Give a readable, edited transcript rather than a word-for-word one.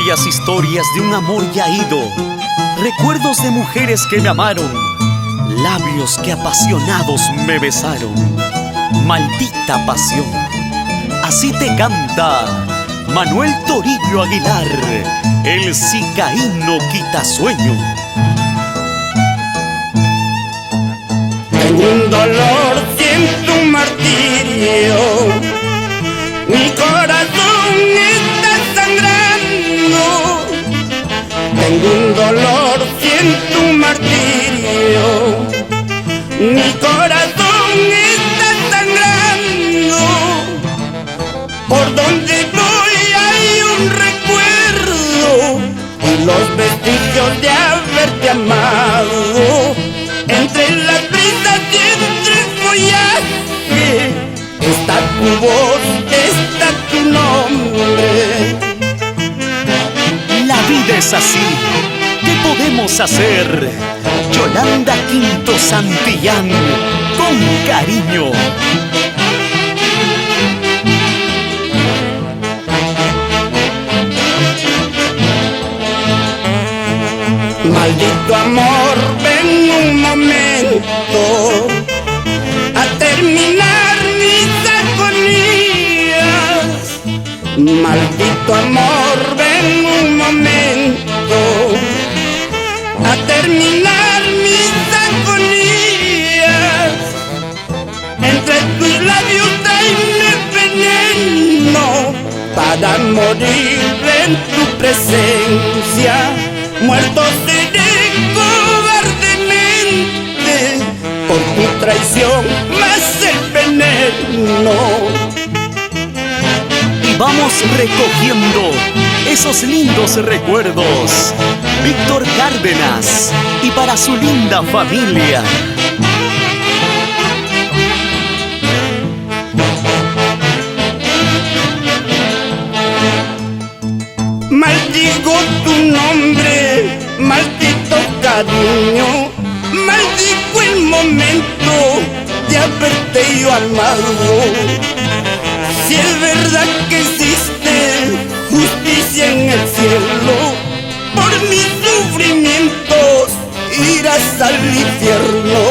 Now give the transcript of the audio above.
Bellas historias de un amor ya ido, recuerdos de mujeres que me amaron, labios que apasionados me besaron. Maldita pasión, así te canta Manuel Toribio Aguilar, el cicaíno quitasueño. Tengo un dolor, siento un martirio, mi corazón está sangrando. Tengo un dolor, siento un martirio, mi corazón está sangrando. Por donde voy hay un recuerdo y los vestigios de haberte amado. Entre las brisas y entre el follaje está tu voz, está tu nombre. La vida es así, ¿qué podemos hacer? Yolanda Quinto Santillán, con cariño. Maldito amor, ven un momento a terminar mis agonías. Maldito amor, ven un momento a terminar mis agonías. Entre tus labios tráeme veneno para morir en tu presencia. Muerto seré cobardemente por tu traición, más el veneno. Y vamos recogiendo esos lindos recuerdos. Víctor Cárdenas, y para su linda familia. Maldigo tu nombre, maldito cariño, maldigo el momento de haberte yo amado. Si es verdad que existe justicia en el cielo, por mis sufrimientos irás al infierno.